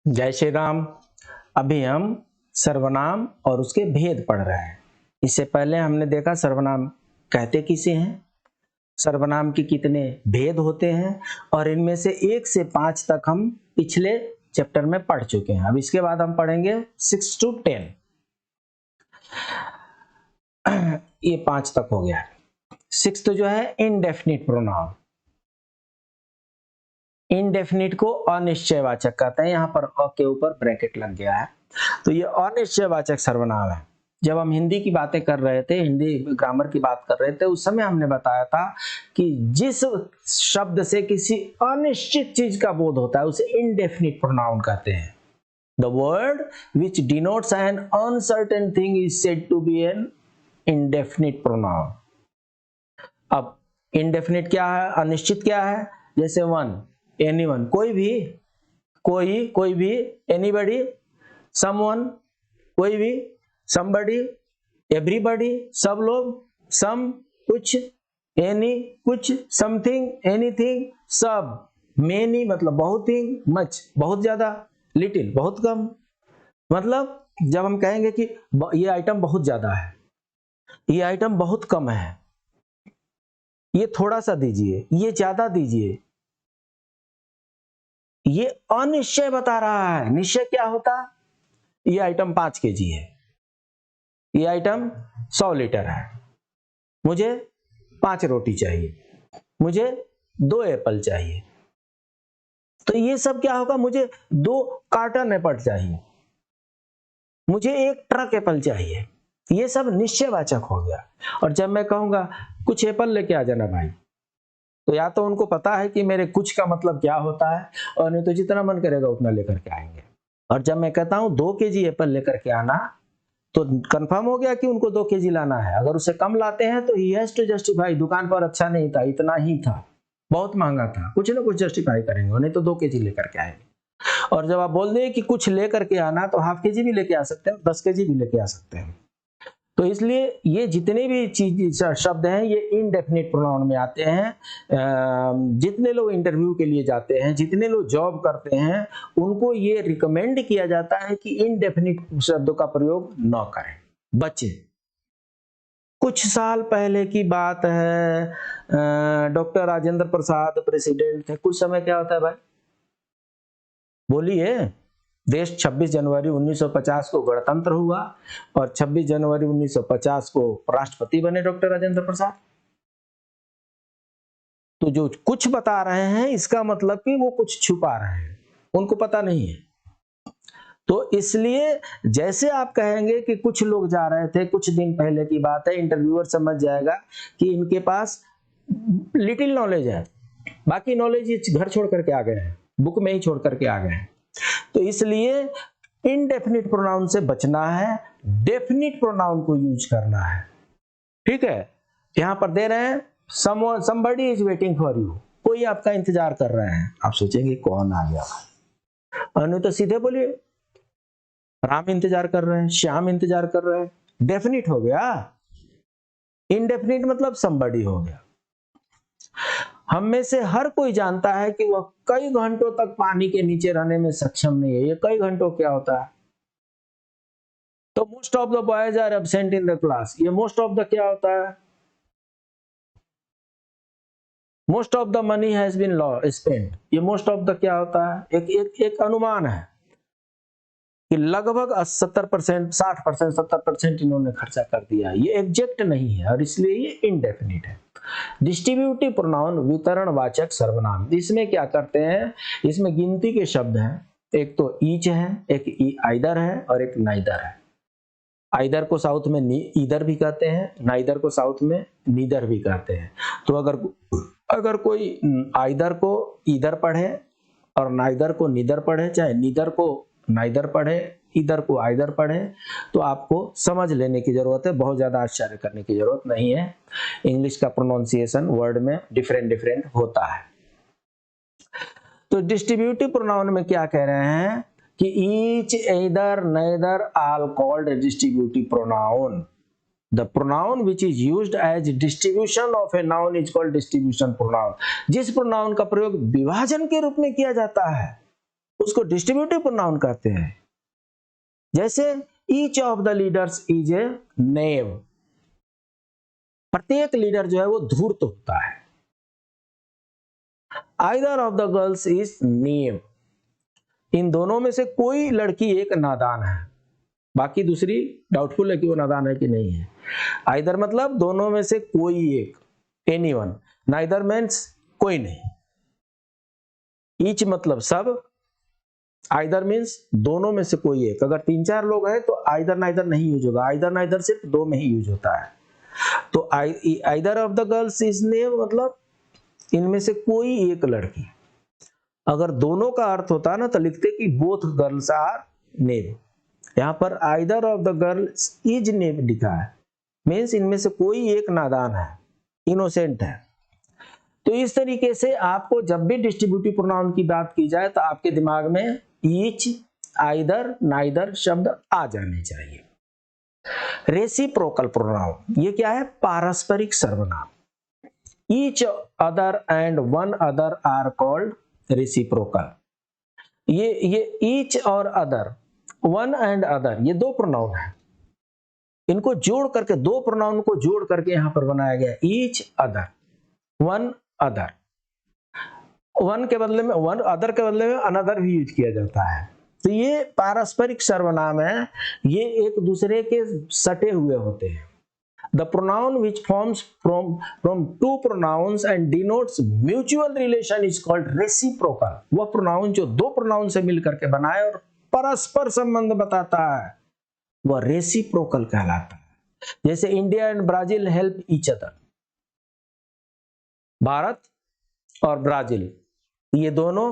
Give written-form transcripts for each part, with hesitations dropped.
जय श्री राम। अभी हम सर्वनाम और उसके भेद पढ़ रहे हैं। इससे पहले हमने देखा सर्वनाम कहते किसे हैं, सर्वनाम के कितने भेद होते हैं, और इनमें से 1 से 5 तक हम पिछले चैप्टर में पढ़ चुके हैं। अब इसके बाद हम पढ़ेंगे 6 to 10। ये 5 तक हो गया। 6 जो है इनडेफिनिट प्रोनाउन। इनडेफिनिट को अनिश्चयवाचक कहते हैं। यहाँ पर अ के ऊपर ब्रैकेट लग गया है, तो ये अनिश्चयवाचक सर्वनाम है। जब हम हिंदी की बातें कर रहे थे, हिंदी ग्रामर की बात कर रहे थे, उस समय हमने बताया था कि जिस शब्द से किसी अनिश्चित चीज का बोध होता है उसे इनडेफिनिट प्रोनाउन कहते हैं। The word which denotes an uncertain thing is said to be an indefinite pronoun. अब इनडेफिनिट क्या है, अनिश्चित क्या है? जैसे वन, एनीवन, कोई भी, एनीबॉडी, समवन, कोई भी, समबडी, एवरीबॉडी, सब लोग, सम, कुछ, एनी, कुछ, समथिंग, एनीथिंग, सब, मेनी मतलब बहुत ही, मच बहुत ज्यादा, लिटिल बहुत कम। मतलब जब हम कहेंगे कि ये आइटम बहुत ज्यादा है, ये आइटम बहुत कम है, ये थोड़ा सा दीजिए, ये ज्यादा दीजिए, ये अनिश्चय बता रहा है। निश्चय क्या होता? ये आइटम 5 केजी है, ये आइटम 100 लीटर है, मुझे 5 रोटी चाहिए, मुझे 2 एप्पल चाहिए। तो ये सब क्या होगा? मुझे 2 कार्टन एप्पल चाहिए, मुझे 1 ट्रक एप्पल चाहिए। ये सब निश्चयवाचक हो गया। और जब मैं कहूंगा कुछ एप्पल लेके आ जाना भाई, तो या तो उनको पता है कि मेरे कुछ का मतलब क्या होता है, और नहीं तो जितना मन करेगा उतना लेकर के आएंगे। और जब मैं कहता हूं 2 केजी एप्पल लेकर के आना, तो कंफर्म हो गया कि उनको 2 केजी लाना है। अगर उससे कम लाते हैं तो ही हैज टू जस्टिफाई, दुकान पर अच्छा नहीं था, इतना ही था, बहुत महंगा था, कुछ ना कुछ जस्टिफाई करेंगे, नहीं तो 2 केजी लेकर के आएंगे। और जब आप बोल दें कि कुछ लेकर के आना, तो हाफ केजी भी लेके आ सकते हैं, 10 केजी भी लेके आ सकते हैं। तो इसलिए ये जितने भी चीज शब्द हैं ये इनडेफिनिट प्रोनाउन में आते हैं। जितने लोग इंटरव्यू के लिए जाते हैं, जितने लोग जॉब करते हैं, उनको ये रिकमेंड किया जाता है कि इनडेफिनिट शब्दों का प्रयोग न करें, बचे। कुछ साल पहले की बात है, डॉक्टर राजेंद्र प्रसाद प्रेसिडेंट थे। कुछ समय क्या होता है भाई, बोलिए। देश 26 जनवरी 1950 को गणतंत्र हुआ, और 26 जनवरी 1950 को राष्ट्रपति बने डॉक्टर राजेंद्र प्रसाद। तो जो कुछ बता रहे हैं, इसका मतलब कि वो कुछ छुपा रहे हैं, उनको पता नहीं है। तो इसलिए जैसे आप कहेंगे कि कुछ लोग जा रहे थे, कुछ दिन पहले की बात है, इंटरव्यूअर समझ जाएगा कि इनके पास लिटिल नॉलेज है, बाकी नॉलेज घर छोड़ करके आ गए हैं, बुक में ही छोड़ करके आ गए हैं। तो इसलिए इनडेफिनिट प्रोनाउन से बचना है, डेफिनिट प्रोनाउन को यूज करना है। ठीक है, यहां पर दे रहे हैं somebody is waiting for you, कोई आपका इंतजार कर रहे हैं। आप सोचेंगे कौन आ गया, अनु तो सीधे बोलिए, राम इंतजार कर रहे हैं, श्याम इंतजार कर रहे हैं, डेफिनिट हो गया। इनडेफिनिट मतलब somebody हो गया। हम में से हर कोई जानता है कि वह कई घंटों तक पानी के नीचे रहने में सक्षम नहीं है। ये कई घंटों क्या होता है? तो most of the boys are absent in the class, ये मोस्ट ऑफ द क्या होता है? Most of the money has been spent, ये मोस्ट ऑफ द क्या होता है? एक अनुमान है कि लगभग 70%, 60%, 70% इन्होंने खर्चा कर दिया है। ये एग्जैक्ट नहीं है, और इसलिए ये इनडेफिनिट है। डिस्ट्रीब्यूटिव प्रोनाउन वितरणवाचक सर्वनाम, इसमें क्या करते हैं? इसमें गिनती के शब्द हैं, एक तो ईच है, एक आइदर है, और एक नाइदर है। आइदर को साउथ में ईदर भी कहते हैं, नाइदर को साउथ में नीदर भी कहते हैं। तो अगर कोई आइदर को ईदर पढ़े और नाइदर को नीदर पढ़े, चाहे नीदर को नाइदर पढ़े, ईदर को आइदर पढ़े, तो आपको समझ लेने की जरूरत है, बहुत ज्यादा आश्चर्य करने की जरूरत नहीं है। इंग्लिश का प्रोनाउंसिएशन वर्ड में डिफरेंट होता है। तो डिस्ट्रीब्यूटिव प्रोनाउन में क्या कह रहे हैं कि each, either, neither are called distributive pronoun. The pronoun which is used as distribution of a noun is called distribution pronoun. जिस pronoun का प्रयोग विभाजन के रूप में किया जाता है उसको डिस्ट्रीब्यूटिव प्रोनाउन कहते हैं। जैसे each of the leaders is a knave, प्रत्येक लीडर जो है वो धूर्त होता है। Either of the girls is knave, इन दोनों में से कोई लड़की एक नादान है, बाकी दूसरी डाउटफुल है कि वो नादान है कि नहीं है। आइदर मतलब दोनों में से कोई एक, एनीवन। नाइदर मीन्स कोई नहीं। ईच मतलब सब, आइदर मीन्स दोनों में से कोई एक। अगर 3-4 लोग हैं तो आइदर नाइदर नहीं यूज होगा, आइदर नाइदर सिर्फ 2 में ही यूज होता है। तो either of the girls is knave मतलब इनमें से कोई एक लड़की। अगर दोनों का अर्थ होता ना तो लिखते कि बोथ गर्ल्स आर नेव। यहाँ पर either of the girls is knave लिखा है, मीन्स इनमें से कोई एक नादान है, इनोसेंट है। तो इस तरीके से आपको जब भी डिस्ट्रीब्यूटिव प्रोनाउन की बात की जाए तो आपके दिमाग में ईच, आइदर, नाइदर शब्द आ जाने चाहिए। रेसिप्रोकल प्रोनाउन, ये क्या है? पारस्परिक सर्वनाम। Each other and one other are called reciprocal. ये ईच और अदर, वन एंड अदर, ये 2 प्रोनाउन है। इनको जोड़ करके, 2 प्रोनाउन को जोड़ करके यहां पर बनाया गया each other, one other. One के बदले में वन, अदर के बदले में अनदर भी यूज किया जाता है। तो ये पारस्परिक सर्वनाम है, ये एक दूसरे के सटे हुए होते हैं। The pronoun which forms from 2 pronouns and denotes mutual relation is called reciprocal। वह प्रोनाउन जो 2 प्रोनाउन से मिलकर के बनाए और परस्पर संबंध बताता है वह रेसिप्रोकल कहलाता है। जैसे India and Brazil help each other, Bharat और ब्राजील ये दोनों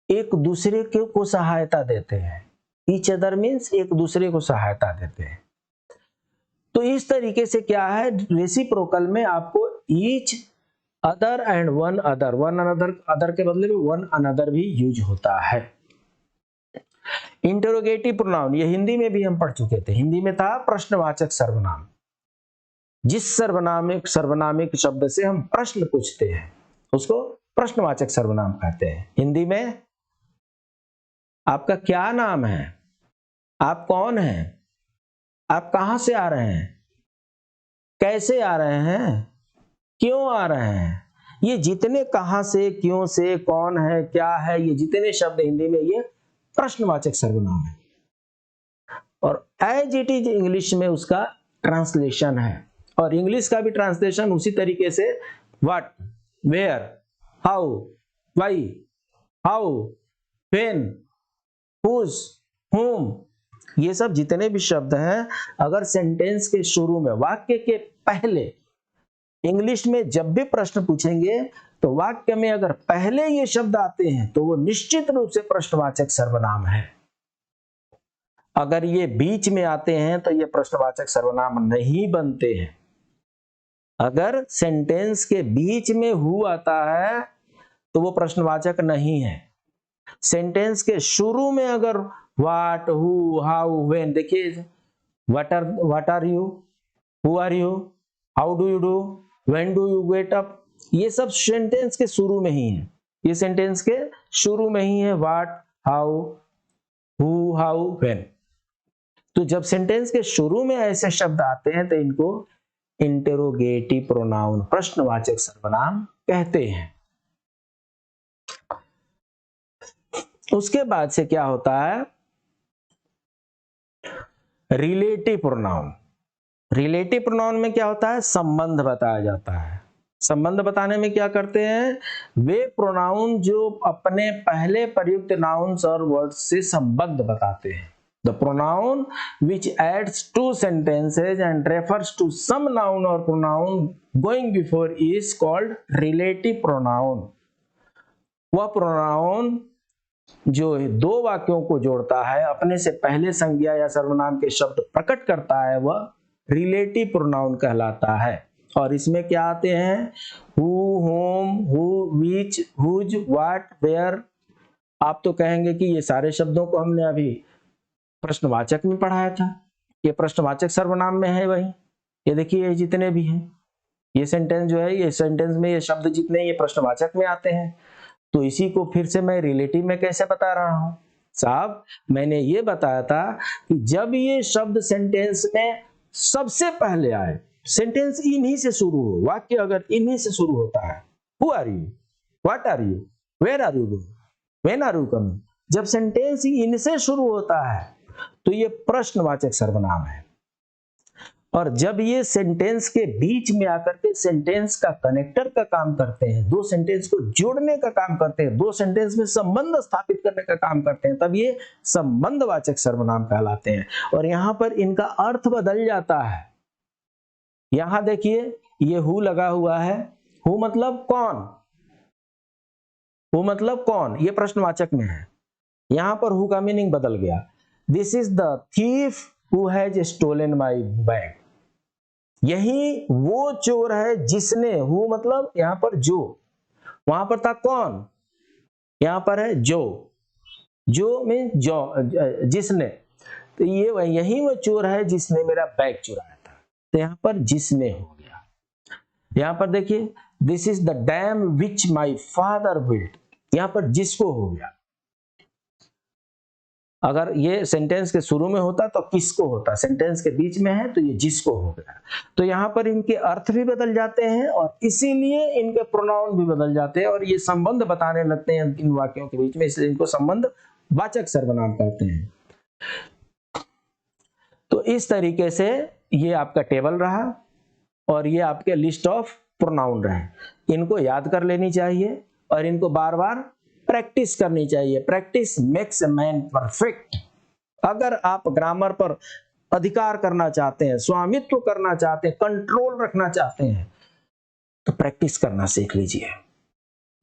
एक दूसरे को सहायता देते हैं। ईच अदर मीन्स एक दूसरे को सहायता देते हैं। तो इस तरीके से क्या है, रेसिप्रोकल में आपको each other and one other, one another, other के बदले में वन अनदर भी यूज होता है। इंटरोगेटिव प्रोनाउन, ये हिंदी में भी हम पढ़ चुके थे। हिंदी में था प्रश्नवाचक सर्वनाम। जिस सर्वनामिक शब्द से हम प्रश्न पूछते हैं उसको प्रश्नवाचक सर्वनाम कहते हैं। हिंदी में आपका क्या नाम है, आप कौन हैं, आप कहां से आ रहे हैं, कैसे आ रहे हैं, क्यों आ रहे हैं, ये जितने कहां से, क्यों से, कौन है, क्या है, ये जितने शब्द हिंदी में ये प्रश्नवाचक सर्वनाम है। और एज इट इज इंग्लिश में उसका ट्रांसलेशन है। और इंग्लिश का भी ट्रांसलेशन उसी तरीके से what, where, how, why, how, when, whose, whom, ये सब जितने भी शब्द हैं अगर सेंटेंस के शुरू में, वाक्य के पहले, इंग्लिश में जब भी प्रश्न पूछेंगे तो वाक्य में अगर पहले ये शब्द आते हैं तो वो निश्चित रूप से प्रश्नवाचक सर्वनाम है। अगर ये बीच में आते हैं तो ये प्रश्नवाचक सर्वनाम नहीं बनते हैं। अगर सेंटेंस के बीच में हु आता है तो वो प्रश्नवाचक नहीं है। सेंटेंस के शुरू में अगर व्हाट, हु, हाउ, व्हेन, देखिए what are you, who are you, how do you do, when do you get up, ये सब सेंटेंस के शुरू में ही है। ये सेंटेंस के शुरू में ही है, what, how, who, how, when. तो जब सेंटेंस के शुरू में ऐसे शब्द आते हैं तो इनको इंटेरोगेटिव प्रोनाउन, प्रश्नवाचक सर्वनाम कहते हैं। उसके बाद से क्या होता है, रिलेटिव प्रोनाउन। रिलेटिव प्रोनाउन में क्या होता है, संबंध बताया जाता है। संबंध बताने में क्या करते हैं, वे प्रोनाउन जो अपने पहले प्रयुक्त नाउन्स और वर्ड्स से संबंध बताते हैं। The pronoun which adds to sentences and refers to some noun or pronoun going before is called relative pronoun। वह प्रोनाउन जो 2 वाक्यों को जोड़ता है, अपने से पहले संज्ञा या सर्वनाम के शब्द प्रकट करता है, वह रिलेटिव प्रोनाउन कहलाता है। और इसमें क्या आते हैं, who, whom, who, which, whose, what, where. आप तो कहेंगे कि ये सारे शब्दों को हमने अभी प्रश्नवाचक में पढ़ाया था, ये प्रश्नवाचक सर्वनाम में है वही। ये देखिए ये जितने भी हैं, ये सेंटेंस जो है, ये सेंटेंस में ये शब्द जितने ये प्रश्नवाचक में आते हैं। तो इसी को फिर से मैं रिलेटिव में कैसे बता रहा हूं साहब? मैंने ये बताया था कि जब ये शब्द सेंटेंस में सबसे पहले आए, सेंटेंस इन्हीं से शुरू हो, वाक्य अगर इन्हीं से शुरू होता है, who are you, what are you, where are you going, when are you coming, जब सेंटेंस ही इनसे शुरू होता है तो ये प्रश्नवाचक सर्वनाम है। और जब ये सेंटेंस के बीच में आकर के सेंटेंस का कनेक्टर का काम करते हैं, दो सेंटेंस को जोड़ने का काम करते हैं, दो सेंटेंस में संबंध स्थापित करने का काम करते हैं, तब ये संबंधवाचक सर्वनाम कहलाते हैं। और यहां पर इनका अर्थ बदल जाता है। यहां देखिए ये हु लगा हुआ है, हु मतलब कौन, हु मतलब कौन, ये प्रश्नवाचक में है। यहां पर हु का मीनिंग बदल गया, this is the thief who has stolen my bag, यही वो चोर है जिसने, हु मतलब यहां पर जो, वहां पर था कौन, यहां पर है जो, जो मीन जो, जिसने, तो ये यही वो चोर है जिसने मेरा बैग चुराया था, तो यहां पर जिसने हो गया। यहां पर देखिए this is the dam which my father built, यहां पर जिसको हो गया। अगर ये सेंटेंस के शुरू में होता तो किसको होता, सेंटेंस के बीच में है तो ये जिसको हो गया। तो यहाँ पर इनके अर्थ भी बदल जाते हैं और इसीलिए इनके प्रोनाउन भी बदल जाते हैं और ये संबंध बताने लगते हैं इन वाक्यों के बीच में, इसलिए इनको संबंध वाचक सर्वनाम कहते हैं। तो इस तरीके से ये आपका टेबल रहा और ये आपके लिस्ट ऑफ प्रोनाउन रहे। इनको याद कर लेनी चाहिए और इनको बार बार प्रैक्टिस करनी चाहिए। Practice makes a man perfect. अगर आप ग्रामर पर अधिकार करना चाहते हैं, स्वामित्व करना चाहते हैं, कंट्रोल रखना चाहते हैं, तो प्रैक्टिस करना सीख लीजिए।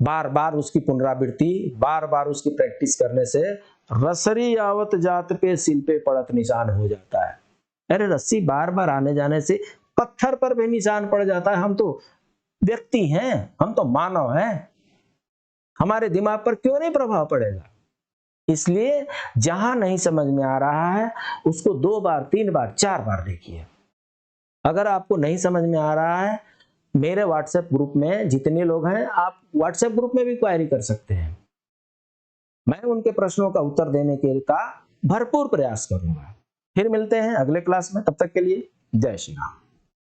बार बार उसकी पुनरावृत्ति, बार बार उसकी प्रैक्टिस करने से रसरी आवत जात पे सिल पे पड़त निशान हो जाता है। अरे रस्सी बार बार आने जाने से पत्थर पर भी निशान पड़ जाता है। हम तो व्यक्ति हैं, हम तो मानव हैं, हमारे दिमाग पर क्यों नहीं प्रभाव पड़ेगा? इसलिए जहां नहीं समझ में आ रहा है उसको 2 बार 3 बार 4 बार देखिए। अगर आपको नहीं समझ में आ रहा है, मेरे व्हाट्सएप ग्रुप में जितने लोग हैं, आप व्हाट्सएप ग्रुप में भी क्वेरी कर सकते हैं। मैं उनके प्रश्नों का उत्तर देने के का भरपूर प्रयास करूंगा। फिर मिलते हैं अगले क्लास में, तब तक के लिए जय श्री राम।